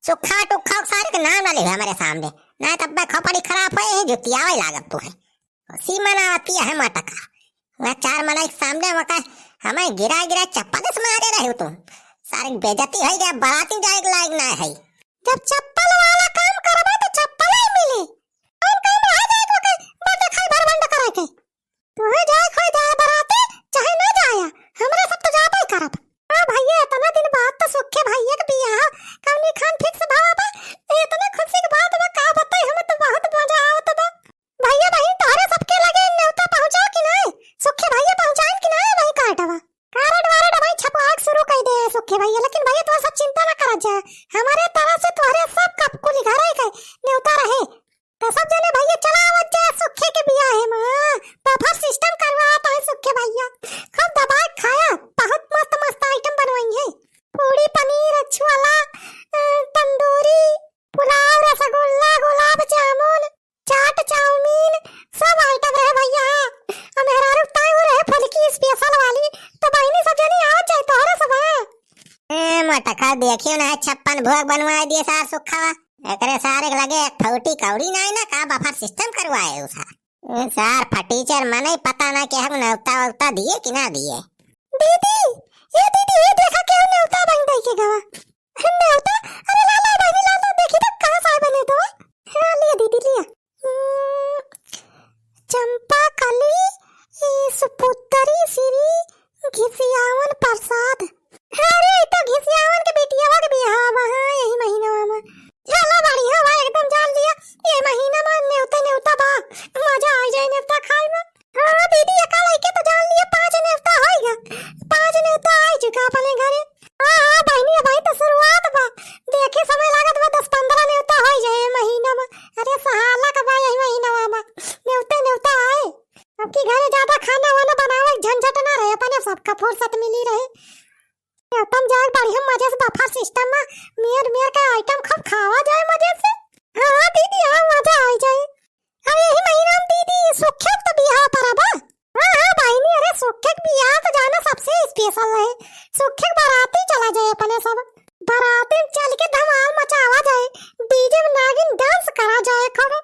सुखा टुखा सारे के नाम ना ले हमारे सामने, ना तब मैं खपड़ी खराब है जुतिया वाली लागत तू है सीमा ना आती है मटका मैं चार मना एक सामने मका हमें गिरा गिरा चप्पल से मारे रहे तुम सारे बेइज्जती है या बाराती जाए लायक ना है। जब चप्पल वाला काम करबा तो चप्पल ही मिले काम काम आ जाए तो के बंद खाई भर बंद करे के तो है जाए खोई जाए बाराती चाहे ना जाया हमरे सब तो जाबे करब। हां भैया इतना दिन बाद तो सुखे भैया के बियाह कौनी खान फिक्स भावा इतना खुशी के बात में का बताई हम तो बहुत मजा आवत बा। भैया बहन तारे सबके लगे न्योता पहुंचाओ कि नहीं सुखे भैया पहुंचाएं कि नहीं वही काटवा कारड वारड भाई छपाक शुरू कर दे सुखे भैया लेकिन भैया तो सब चिंता ना कर जा हमारे तरफ से तुम्हारे सब कप कुली घर है के न्योता रहे तो सब जने भैया चला आवत जा सुखे के बियाह है मां बफर सिस्टम करवाता है सुखे भैया खूब दबा खाया बहुत मस्त मस्त आइटम बनवाई है पूरी पनीर अछवाला तंदूरी पुलाव रसगुल्ला गुलाब जामुन चाट चाउमीन सब आइटम है भैया हम मेहरारू ताई हो रहे फलकी स्पेशल वाली तो बहनी सब जनी आ जाए तोहरा सब मटका देखियो ना 56 भोग बनवा दिए सार सुखावा एकरे सारे लगे ठौटी कौड़ी ना ना का बफर सिस्टम करवाए उसा सार फटीचर मने पता ना के हम नौता उता दिए कि ना दिए। दीदी ये देखा के नौता बन दई के गवा नौता अरे लाला बहनी लाला देखी तो कहां से बने तो हां लिया दीदी लिया चंपा कली सुपुत्री श्री घिसियावन प्रसाद अरे तो घिसियावन के बेटिया के बियाह वहां यही महीना में चलो बढ़िया बा एकदम जान लिया ये महीना में नेवता बा मजा आ जाए नेवता खाए में। हां दीदी एका लइके तो जान लिया 5 नेवता होएगा 5 नेवता आ चुका अपने घरे। हां बहनी भाई तो शुरुआत बा देखे समय लागत बा 10-15 नेवता हो जाए महीना में अरे सहाला का बा यही महीना में नेवता आए अब की घरे ज्यादा खाना वाना बनावे झंझट ना रहे अपने सबका फुर्सत मिली रहे अपन जाए बढ़िया मजे से बफर सिस्टम में मेर का आइटम खूब खावा जाए मजे से। हां दीदी हां मजा आ जाए अरे यही महीना में दीदी सुखे तो बियाह परबा हां बहनी अरे सुखे के बियाह तो जाना सबसे स्पेशल है सुखे बाराती चला जाए अपने सब बाराती चल के धमाल मचावा जाए डीजे में नागिन डांस करा जाए खूब।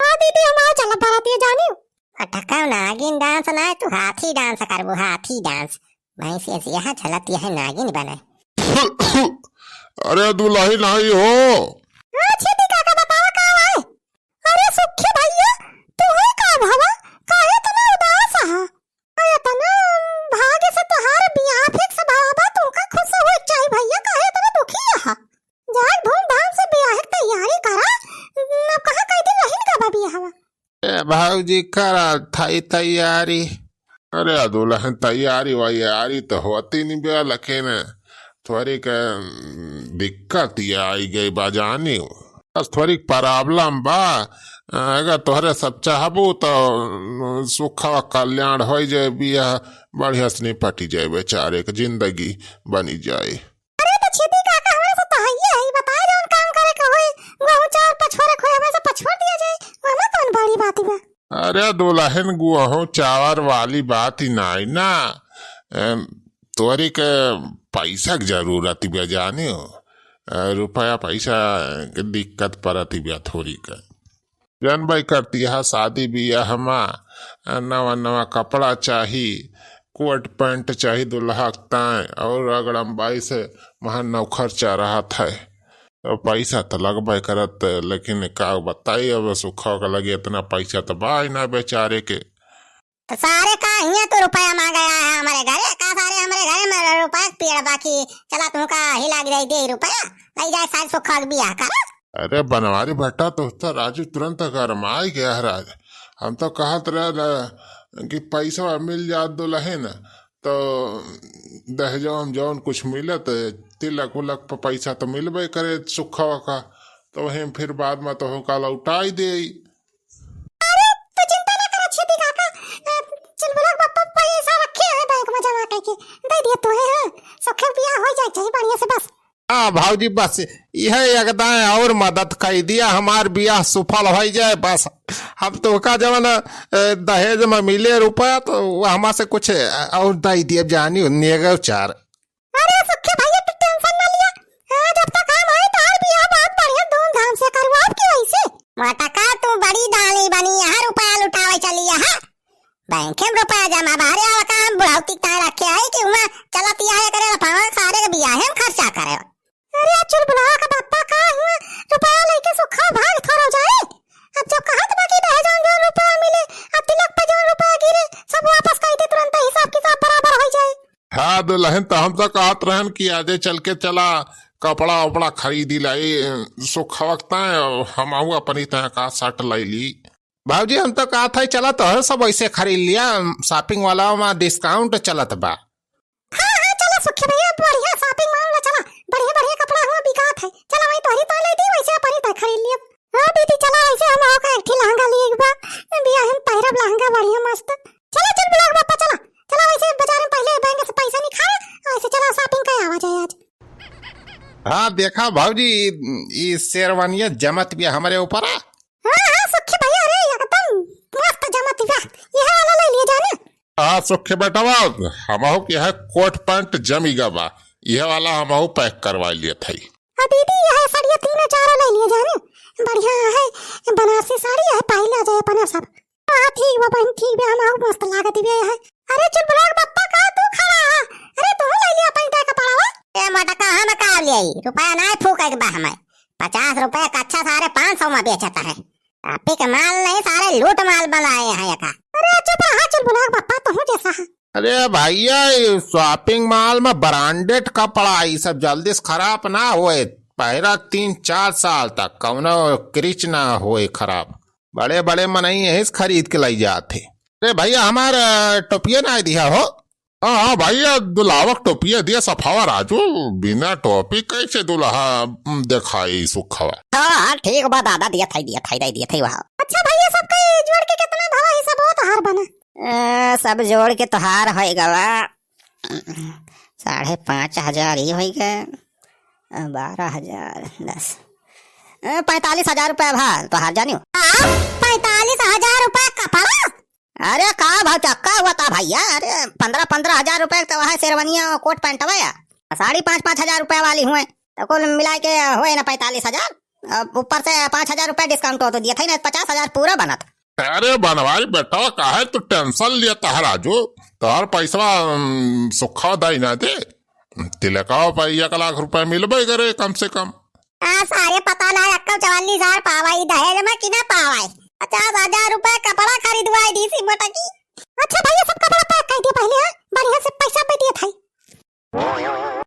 हां दीदी हम आ चला बाराती जानी अटका नागिन डांस ना तू हाथी डांस करबो हाथी डांस भैंसे से यहाँ चलती है नागिन बने। अरे दुल्ही नहीं हो छेदी काका बतावा का है अरे सुखे भैया तू है का भावा काहे तना उदास है अरे तना भाग्य से तोहार बियाह फिक्स भावा तू का खुश हो जाए भैया काहे तना दुखी है जाए धूमधाम से बियाह की तैयारी करा न कहां कई दिन रहिन का बियाह ए भाऊजी करा थाई तैयारी अरे दुल्हन तैयारी वैयारी तो होती नहीं बे लेकिन थोड़ी के दिक्कत ये आई गई बाजानी बस थोड़ी प्रॉब्लम बा अगर तोहरे सब चाहबू तो सुखा कल्याण हो जाए बियाह बढ़िया से निपटी जाए बेचारे के जिंदगी बनी जाए। अरे तो छेदी काका हमरा से तो है बताए जौन काम करे के होई गहू चार पछोरे खोए में से पछोड़ दिया जाए वहां कौन बड़ी बात बा। अरे दुल्हन गुहो चावर वाली बात ही नहीं ना तोरी के पैसा की जरूरत भी जाने हो रुपया पैसा के दिक्कत पड़ती भी थोड़ी का जन भाई करती है शादी बियाह में नवा नवा कपड़ा चाहिए कोट पैंट चाहिए दुल्हा ताए और अगर हम बाई से वहाँ नौ खर्चा रहा था तो पैसा तो लगभग करत लेकिन का बताइए अब सुखा का लगे इतना पैसा तो बाई ना बेचारे के तो सारे का यहाँ तो रुपया मांग गया है हमारे घरे का सारे हमारे घरे में रुपया पेड़ बाकी चला तुमका हिला गिराई दे रुपया ले जाए सारे सुखा का बियाह कर। अरे बनवारी भट्टा तो राजू तुरंत गरमाई गया राज हम तो कहत रहे कि पैसा मिल जात दुल्हन तो दहेजो हम जौन कुछ मिले तो तिलक उलक पर पैसा तो मिलबे करे सुखा का तो वही फिर बाद में तो होका लौटाई दे। अरे तो चिंता ना कर छेदी काका चल बोला पापा पैसा रखे हैं बैंक में जमा करके दे दिया तो है सुखे बियाह हो जाए चाहिए बढ़िया से बस। हाँ भाऊजी बस यह एकदम और मदद कर दिया हमार बियाह सफल हो जाए बस हम तो का जवन दहेज में मिले रुपया तो हमारे से कुछ और दे दिए जानी नेगो चार। अरे सुखे भैया तू टेंशन ना लिया जब तक हम आए तो बियाह बात मोटका तू बड़ी दानी बनी यहाँ रुपया लुटावे चली है बैंक में रुपया जमा बाहरे आवा काम बुढ़ाउती ता रखे है कि हुआ चलत आया करे लफावा सारे के बियाह में खर्चा करे। अरे चुल बुलावा का बापा का हुआ रुपया लेके सुखा भाग थोड़ा जाए। अब जब कहत बाकी रह जाएंगे रुपया मिले अब तिलक पे जो रुपया गिरे सब वापस कर दे तुरंत हिसाब किताब बराबर हो जाए। हाँ दुल्हन तो हम तो कहत रहन कि आजे चल के चला कपड़ा उपड़ा खरीदी लाई सुख वक्त हम आऊ अपनी तरह का शर्ट लाई ली। भाजी हम तो कहा था चला तो सब ऐसे खरीद लिया शॉपिंग वाला में डिस्काउंट चलत बा। हाँ हाँ चला सुखी भैया बढ़िया शॉपिंग मॉल में चला बढ़िया बढ़िया कपड़ा हुआ बिकात है चला वही तोहरी तो ले दी वैसे अपनी तो खरीद लिया। हाँ दीदी चला वैसे हम आओ का एक ठे लहंगा लिए एक बार बियाह हम पहिरब लहंगा बढ़िया मस्त। चला चल बुलाओ बापा चला चला वैसे बाजार में पहले बैंक से पैसा निकाल ऐसे चला शॉपिंग का आवा जाए आज। हाँ देखा भाजी ये शेरवानिया जमत भी हमारे ऊपर आ। हाँ हाँ सुखी भैया अरे एकदम मस्त जमत बा ये वाला ले लिए जाने। हाँ सुखे बेटवा हमहू के है कोट पैंट जमीगा बा यह वाला हमहू पैक करवा लिए थे। दीदी यह साड़ियाँ 3-4 ले लिए जाने बढ़िया है बनारसी साड़ी है पहले जाए अपना सब। हाँ ठीक बा बहन ठीक बा हम मस्त लागत भी है। अरे चुप बुलाओ पप्पा का तू खड़ा है अरे तू ले लिया पैंट का पड़ावा ए मटका हम का ले रुपया ना फूके के बा हमें 50 रुपए का अच्छा सारे 500 में बेचता है आपी के माल नहीं सारे लूट माल बनाए हैं का। अरे चुप रहा चुप बुलाओ पप्पा तू जैसा है। अरे भैया शॉपिंग मॉल में ब्रांडेड कपड़ा ये सब जल्दी से खराब ना होए पहला 3-4 साल तक कौनो क्रिच ना होए खराब बड़े बड़े मनई यही खरीद के लाई जाते। अरे भैया हमारा टोपिया ना दिया हो। हाँ भैया दुलावक टोपिया दिया सफावा राजू बिना टोपी कैसे दुल्हा दिखाई सुखवा। हाँ ठीक बा दादा दिया था वहाँ। अच्छा भैया सबके जोड़ के कितना भला ही सब बहुत हार बना सब जोड़ के तोहार हो गवा 5,500 ही हो गए 12,000 10 45,000 रुपया भा तोहार जानियो 45,000 रुपया कपड़ा। अरे का भाव चक्का हुआ था भैया अरे 15,000 रुपए तो वहाँ शेरवानिया कोट पैंट हुआ साड़ी 5,000 रुपया वाली हुए तो कुल मिला के हुए ना 45,000 ऊपर से 5,000 रुपया डिस्काउंट हो तो दिया था ना 50,000 पूरा बना था। अरे बनवारी बेटा काहे तू टेंशन लिया था राजू तोहर पैसा सुखा दाई ना दे तिलका पैया 1 लाख रुपया मिलबे करे कम से कम। सारे पता ना 44,000 पावाई दहेज में कि ना पावाई 50,000 रुपया कपड़ा खरीदवाई दी सी मटकी।